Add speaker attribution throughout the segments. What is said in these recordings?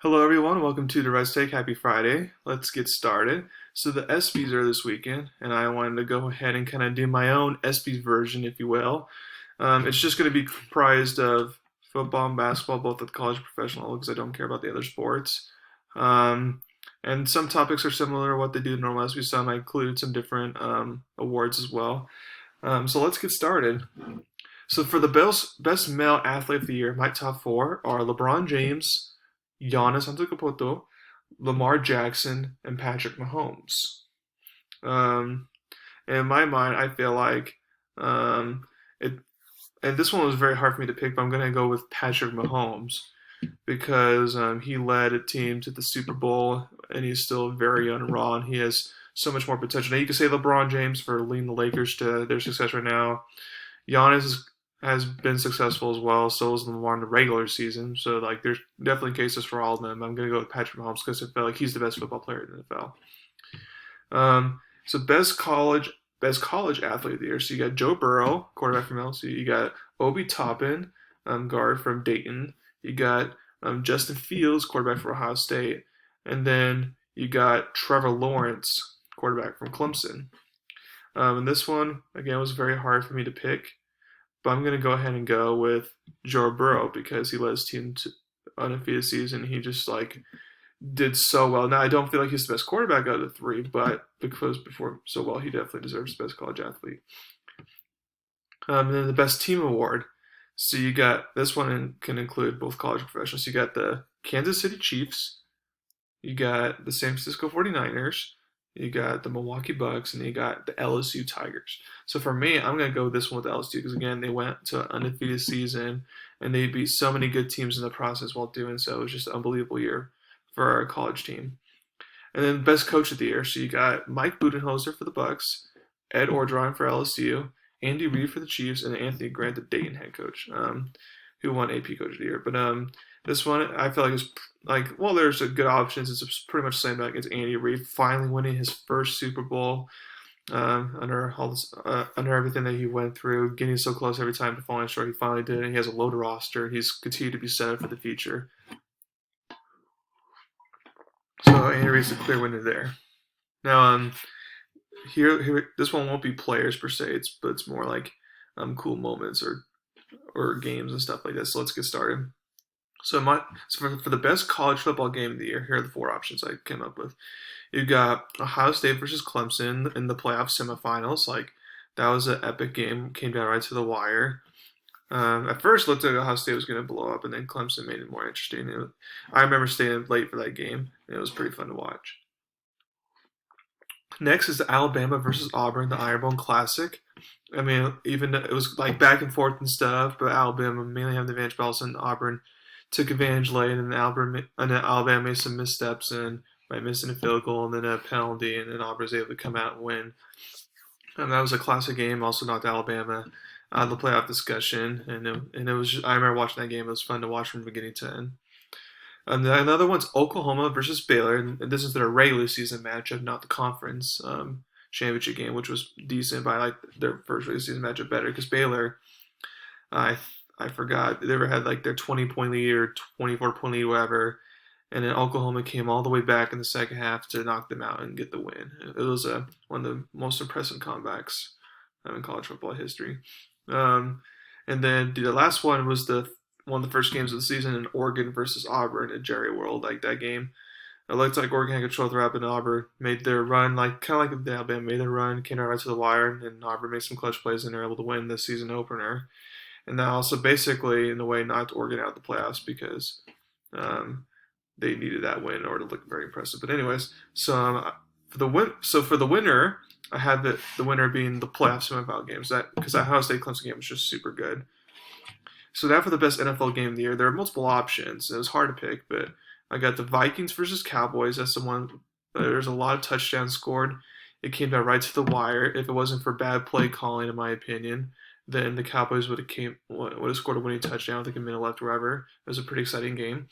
Speaker 1: Hello, everyone. Welcome to Durrett's Take. Happy Friday. Let's get started. So the ESPYs are this weekend, and I wanted to go ahead and kind of do my own ESPYs version, if you will. It's just going to be comprised of football and basketball, both at the college and professional level, because I don't care about the other sports. Um, and some topics are similar to what they do in normal ESPYs. Some I included some different awards as well. So let's get started. So for the best male athlete of the year, my top four are LeBron James, Giannis Antetokounmpo, Lamar Jackson, and Patrick Mahomes. Um, in my mind, I feel like it, and this one was very hard for me to pick, but I'm going to go with Patrick Mahomes because he led a team to the Super Bowl, and he's still very young and raw, and he has so much more potential. Now you can say LeBron James for leading the Lakers to their success right now. Giannis has been successful as well. So is Lamar in the regular season. So like, there's definitely cases for all of them. I'm gonna go with Patrick Mahomes because I feel like he's the best football player in the NFL. So best college athlete of the year. So you got Joe Burrow, quarterback from LSU. You got Obi Toppin, guard from Dayton. You got Justin Fields, quarterback for Ohio State, and then you got Trevor Lawrence, quarterback from Clemson. And this one again was very hard for me to pick. But I'm going to go ahead and go with Joe Burrow because he led his team to undefeated season. He just like did so well. Now I don't feel like he's the best quarterback out of the three, but because before so well, he definitely deserves the best college athlete. And then the best team award. So you got this one can include both college and professional. So you got the Kansas City Chiefs, you got the San Francisco 49ers, you got the Milwaukee Bucks, and you got the LSU Tigers. So for me, I'm going to go with this one with LSU because, again, they went to an undefeated season and they beat so many good teams in the process while doing so. It was just an unbelievable year for our college team. And then best coach of the year. So you got Mike Budenholzer for the Bucks, Ed Orgeron for LSU, Andy Reid for the Chiefs, and Anthony Grant, the Dayton head coach, who won AP Coach of the Year. But this one I feel like is like, well, there's a good options. It's pretty much the same like it's Andy Reid finally winning his first Super Bowl under all this, under everything that he went through, getting so close every time to falling short. He finally did, and he has a loaded roster. He's continued to be set up for the future. So Andy Reid's a clear winner there. Now, here, this one won't be players per se. But it's more like cool moments or games and stuff like that. So let's get started. So for the best college football game of the year, here are the four options I came up with. You got Ohio State versus Clemson in the playoff semifinals. Like that was an epic game. Came down right to the wire. At first, it looked like Ohio State was going to blow up, and then Clemson made it more interesting. I remember staying late for that game. And it was pretty fun to watch. Next is the Alabama versus Auburn, the Iron Bowl Classic. I mean, even though it was like back and forth and stuff, but Alabama mainly had the advantage, but also Auburn took advantage late, and Alabama made some missteps and by missing a field goal and then a penalty, and then Auburn was able to come out and win. And that was a classic game. Also knocked Alabama out of the playoff discussion, and it was I remember watching that game. It was fun to watch from beginning to end. And then another one's Oklahoma versus Baylor, and this is their regular season matchup, not the conference championship game, which was decent, but I like their first regular season matchup better because Baylor, I I forgot they ever had like their 20-point lead or 24-point lead, whatever, and then Oklahoma came all the way back in the second half to knock them out and get the win. It was one of the most impressive comebacks in college football history. Um, and then the last one was the one of the first games of the season in Oregon versus Auburn at Jerry World. Like that game, it looked like Oregon had control throughout, and Auburn made their run, like kind of like the Alabama made their run, came right to the wire, and Auburn made some clutch plays, and they're able to win the season opener. And that also basically, in a way, knocked Oregon out of the playoffs because um, they needed that win in order to look very impressive. But anyways, for the winner, I had the winner being the playoff semifinal games. That because that Ohio State Clemson game was just super good. So now for the best NFL game of the year, there are multiple options. It was hard to pick, but I got the Vikings versus Cowboys. That's the one. There's a lot of touchdowns scored. It came down right to the wire. If it wasn't for bad play calling, in my opinion, then the Cowboys would have scored a winning touchdown with like a minute left, wherever. It was a pretty exciting game.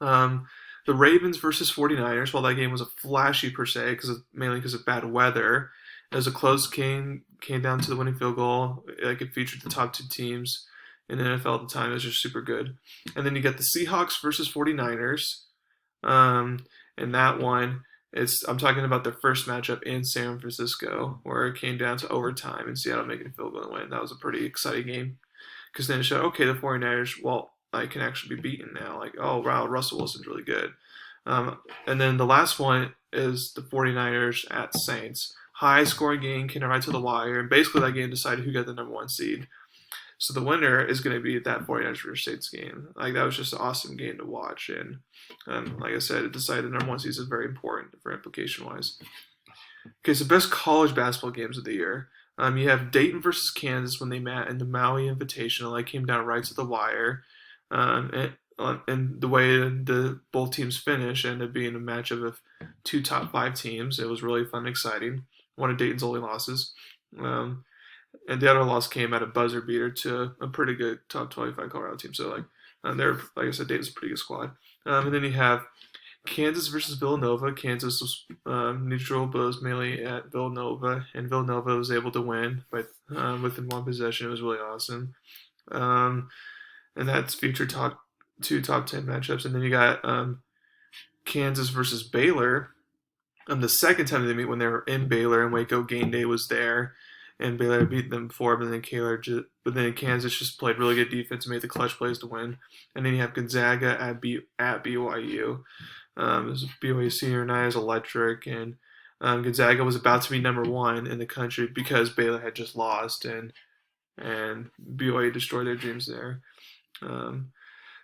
Speaker 1: Um, the Ravens versus 49ers. While that game was a flashy per se, mainly because of bad weather, it was a close game. Came down to the winning field goal. Like it featured the top two teams. in the NFL at the time. It was just super good. And then you got the Seahawks versus 49ers. Um, and that one, I'm talking about their first matchup in San Francisco, where it came down to overtime and Seattle making a field goal and win. That was a pretty exciting game because then it showed, okay, the 49ers, well, I can actually be beaten now. Like, oh, wow, Russell Wilson's really good. And then the last one is the 49ers at Saints. High scoring game, came right to the wire, and basically that game decided who got the number one seed. So the winner is going to be that 49ers versus Saints game. Like, that was just an awesome game to watch. And like I said, it decided the number one seed is very important for implication wise. Okay, so best college basketball games of the year. You have Dayton versus Kansas when they met in the Maui Invitational. They came down right to the wire. And the way the both teams finished ended up being a matchup of two top five teams. It was really fun and exciting. One of Dayton's only losses. And the other loss came at a buzzer beater to a pretty good top 25 Colorado team. So, they're, like I said, Dayton's a pretty good squad. And then you have Kansas versus Villanova. Kansas was neutral, but it was mainly at Villanova, and Villanova was able to win within one possession. It was really awesome. And that's featured two top 10 matchups. And then you got Kansas versus Baylor. The second time they meet when they were in Baylor, and Waco game day was there, and Baylor had beaten them before, but then Kansas just played really good defense and made the clutch plays to win. And then you have Gonzaga at BYU. BYU senior night is electric, and Gonzaga was about to be number one in the country because Baylor had just lost, and BYU destroyed their dreams there.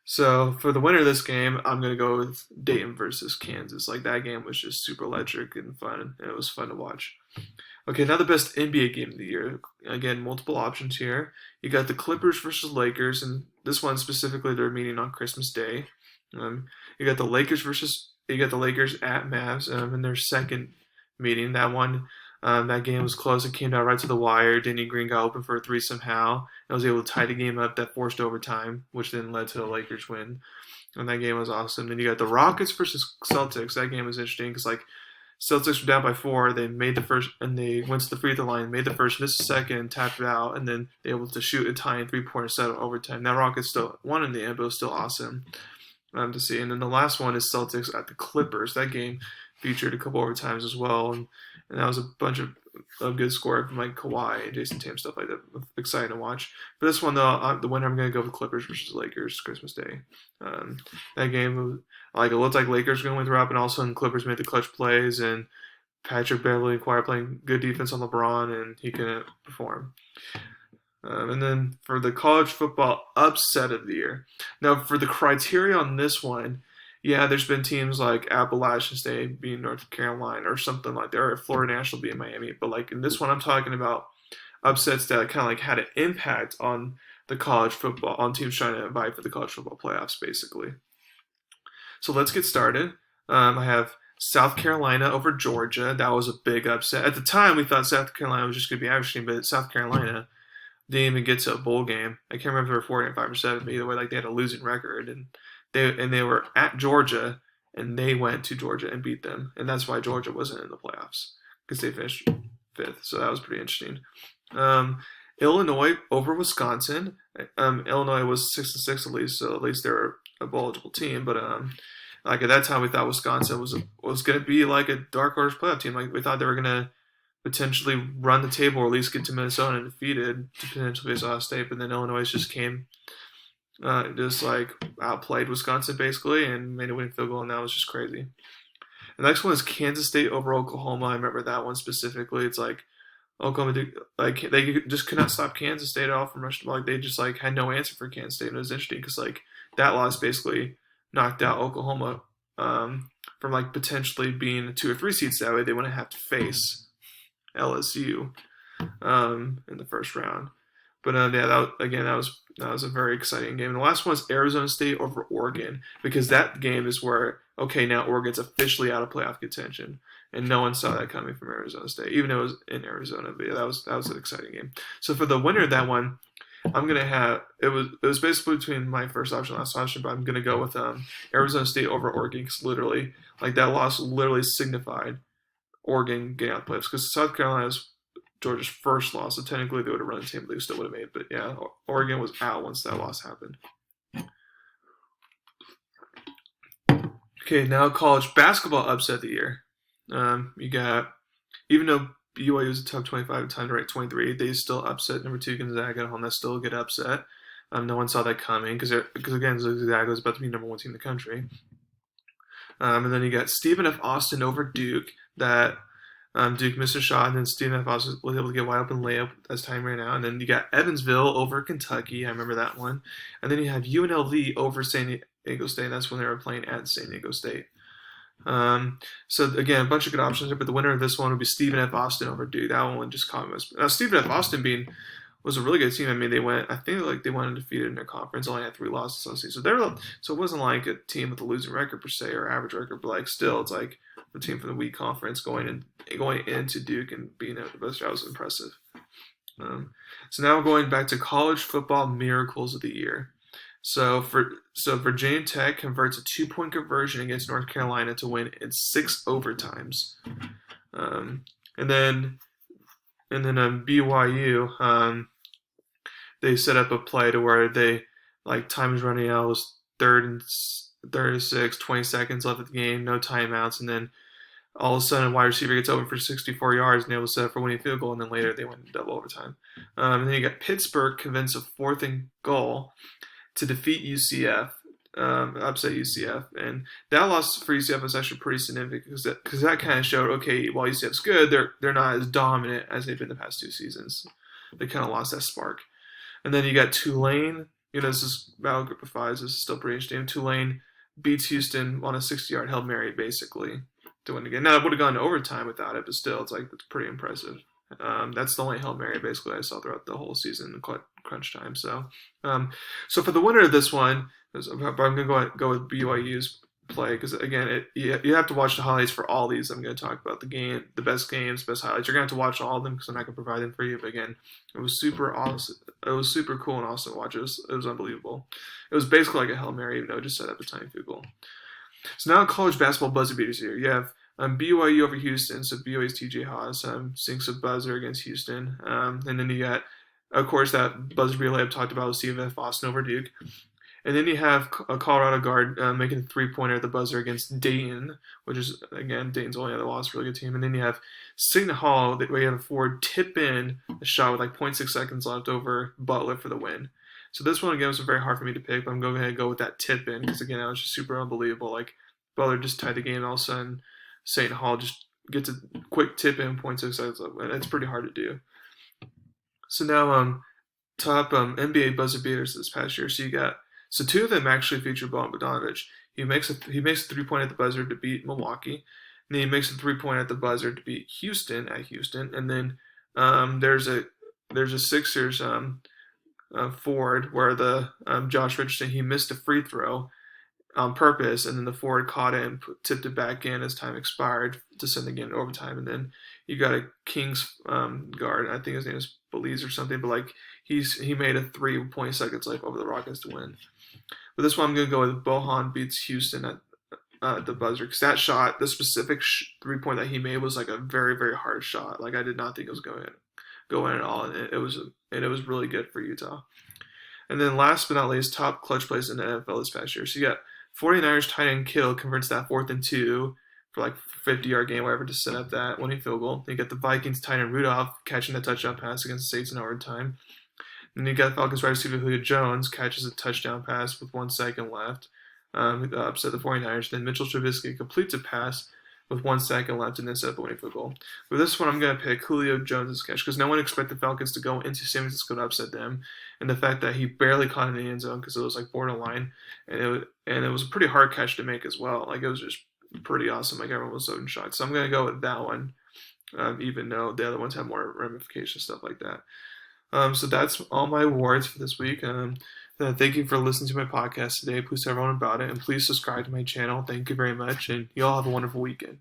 Speaker 1: So for the winner of this game, I'm going to go with Dayton versus Kansas. Like, that game was just super electric and fun, and it was fun to watch. Okay, now the best NBA game of the year. Again, multiple options here. You got the Clippers versus Lakers, and this one specifically, they're meeting on Christmas Day. You got the Lakers at Mavs in their second meeting. That game was close. It came down right to the wire. Danny Green got open for a three somehow and was able to tie the game up. That forced overtime, which then led to the Lakers win. And that game was awesome. Then you got the Rockets versus Celtics. That game was interesting because, Celtics were down by 4. They made the first, and they went to the free throw line, made the first, missed the second, tapped it out, and then they were able to shoot a tying three-pointer set overtime. Now Rockets still won in the end, but it was still awesome to see. And then the last one is Celtics at the Clippers. That game featured a couple overtimes as well, and that was a bunch of good scoring from Kawhi and Jason Tatum, stuff like that. Exciting to watch. For this one though, the winner, I'm going to go with Clippers versus Lakers Christmas Day. That game, it looked like Lakers were going to win the wrap, and all of a sudden Clippers made the clutch plays, and Patrick Beverly and Kawhi playing good defense on LeBron, and he couldn't perform. And then for the college football upset of the year. Now for the criteria on this one, yeah, there's been teams like Appalachian State being North Carolina or something like that, or Florida National being Miami. But in this one, I'm talking about upsets that kind of had an impact on the college football, on teams trying to vie for the college football playoffs, basically. So let's get started. I have South Carolina over Georgia. That was a big upset. At the time, we thought South Carolina was just going to be average team, but South Carolina didn't even get to a bowl game. I can't remember if they were 4-5 or 7, but either way, they had a losing record, and they were at Georgia, and they went to Georgia and beat them, and that's why Georgia wasn't in the playoffs, because they finished 5th. So that was pretty interesting. Illinois over Wisconsin. Illinois was 6-6 at least, so at least they're a bowl-eligible team. But at that time, we thought Wisconsin was going to be like a dark horse playoff team. We thought they were going to potentially run the table or at least get to Minnesota and defeated to potentially face Ohio State. But then Illinois just came, outplayed Wisconsin basically and made a winning field goal, and that was just crazy. The next one is Kansas State over Oklahoma. I remember that one specifically. It's Oklahoma, they just could not stop Kansas State at all from rushing the ball. They just had no answer for Kansas State, and it was interesting because that loss basically knocked out Oklahoma from potentially being a 2 or 3 seeds. That way they wouldn't have to face LSU in the first round. But that was a very exciting game. And the last one is Arizona State over Oregon, because that game is where, okay, now Oregon's officially out of playoff contention, and no one saw that coming from Arizona State, even though it was in Arizona. But yeah, that was an exciting game. So for the winner of that one, I'm gonna have it was basically between my first option and last option, but I'm gonna go with Arizona State over Oregon, because literally that loss literally signified Oregon getting out of the playoffs, because South Carolina's Georgia's first loss, so technically they would have run the table, they still would have made. But yeah, Oregon was out once that loss happened. Okay, now college basketball upset of the year. You got, even though BYU was a top 25 at the time to rank 23, they still upset number 2 Gonzaga at home. That's still a good upset. No one saw that coming because again, Gonzaga was about to be number 1 team in the country. And then you got Stephen F. Austin over Duke. That Duke missed a shot, and then Stephen F. Austin was able to get wide open layup as time ran out. And then you got Evansville over Kentucky. I remember that one. And then you have UNLV over San Diego State. That's when they were playing at San Diego State. So again, a bunch of good options there, but the winner of this one would be Stephen F. Austin over Duke. That one just caught me. Now Stephen F. Austin was a really good team. I mean, they went undefeated in their conference, only had 3 losses on season. So it wasn't like a team with a losing record per se or average record, but like still, it's like a team from the weak conference going into Duke and being able to best. That was impressive. So now going back to college football miracles of the year. So Virginia Tech converts a 2-point conversion against North Carolina to win in 6 overtimes. And then BYU, they set up a play to where they, like, time is running out. It was 3rd and 6, 20 seconds left of the game, no timeouts, and then all of a sudden, a wide receiver gets open for 64 yards and able to set up for winning field goal, and then later they went in double overtime. And then you got Pittsburgh convinced a 4th and goal to defeat UCF, upset UCF, and that loss for UCF was actually pretty significant because that kind of showed, okay, while UCF's good, they're not as dominant as they've been the past 2 seasons. They kind of lost that spark. And then you got Tulane. This is Battle Group of 5s. This is still pretty interesting. Tulane beats Houston on a 60-yard Hail Mary, basically, to win again. Now, it would have gone to overtime without it, but still, it's pretty impressive. That's the only Hail Mary, basically, I saw throughout the whole season in crunch time. So for the winner of this one, I'm going to go with BYU's play because, again, you have to watch the highlights for all these. I'm going to talk about the best games, best highlights. You're going to have to watch all of them because I'm not going to provide them for you. But again, it was super awesome. It was super cool and awesome to watch. It was unbelievable. It was basically like a Hail Mary, even though it just set up a tiny field goal. So now college basketball buzzer beaters here. You have BYU over Houston, so BYU's TJ Haws sinks a buzzer against Houston. And then you got, of course, that buzzer beater layup talked about with Stephen F. Austin over Duke. And then you have a Colorado guard making a 3-pointer at the buzzer against Dayton, which is, again, Dayton's only other loss, really good team. And then you have Seton Hall, where you have a forward tip in a shot with like 0.6 seconds left over Butler for the win. So this one, again, was very hard for me to pick, but I'm going to go with that tip in because, again, that was just super unbelievable. Like, Butler just tied the game, and all of a sudden, Seton Hall just gets a quick tip in 0.6 seconds left, and it's pretty hard to do. So now, top NBA buzzer beaters this past year. So 2 of them actually feature Bojan Bogdanovic. He makes a 3-point at the buzzer to beat Milwaukee, and then he makes a 3-point at the buzzer to beat Houston at Houston, and then there's a Sixers forward where the Josh Richardson, he missed a free throw on purpose, and then the forward caught it and tipped it back in as time expired to send the game to overtime. And then you got a Kings guard, I think his name is Belize or something, but like he made a 3 seconds left over the Rockets to win. But this one I'm going to go with Bojan beats Houston at the buzzer because that shot, the specific 3-point that he made was like a very, very hard shot. Like I did not think it was going in at all, and it was really good for Utah. And then last but not least, top clutch plays in the NFL this past year. So you got 49ers tight end Kittle converts that 4th and 2 for like 50-yard game, whatever, to set up that winning field goal. Then you got the Vikings tight end Rudolph catching the touchdown pass against the Saints in overtime. Then you got Falcons wide receiver Julio Jones catches a touchdown pass with 1 second left, upset the 49ers. Then Mitchell Trubisky completes a pass with 1 second left and then set up a winning field goal. But this one I'm going to pick Julio Jones' catch because no one expected the Falcons to go into San Francisco to upset them. And the fact that he barely caught in the end zone because it was like borderline. And it was a pretty hard catch to make as well. Like it was just pretty awesome. Like everyone was so in shock. So I'm going to go with that one, even though the other ones have more ramifications, stuff like that. So that's all my awards for this week. Thank you for listening to my podcast today. Please tell everyone about it. And please subscribe to my channel. Thank you very much. And you all have a wonderful weekend.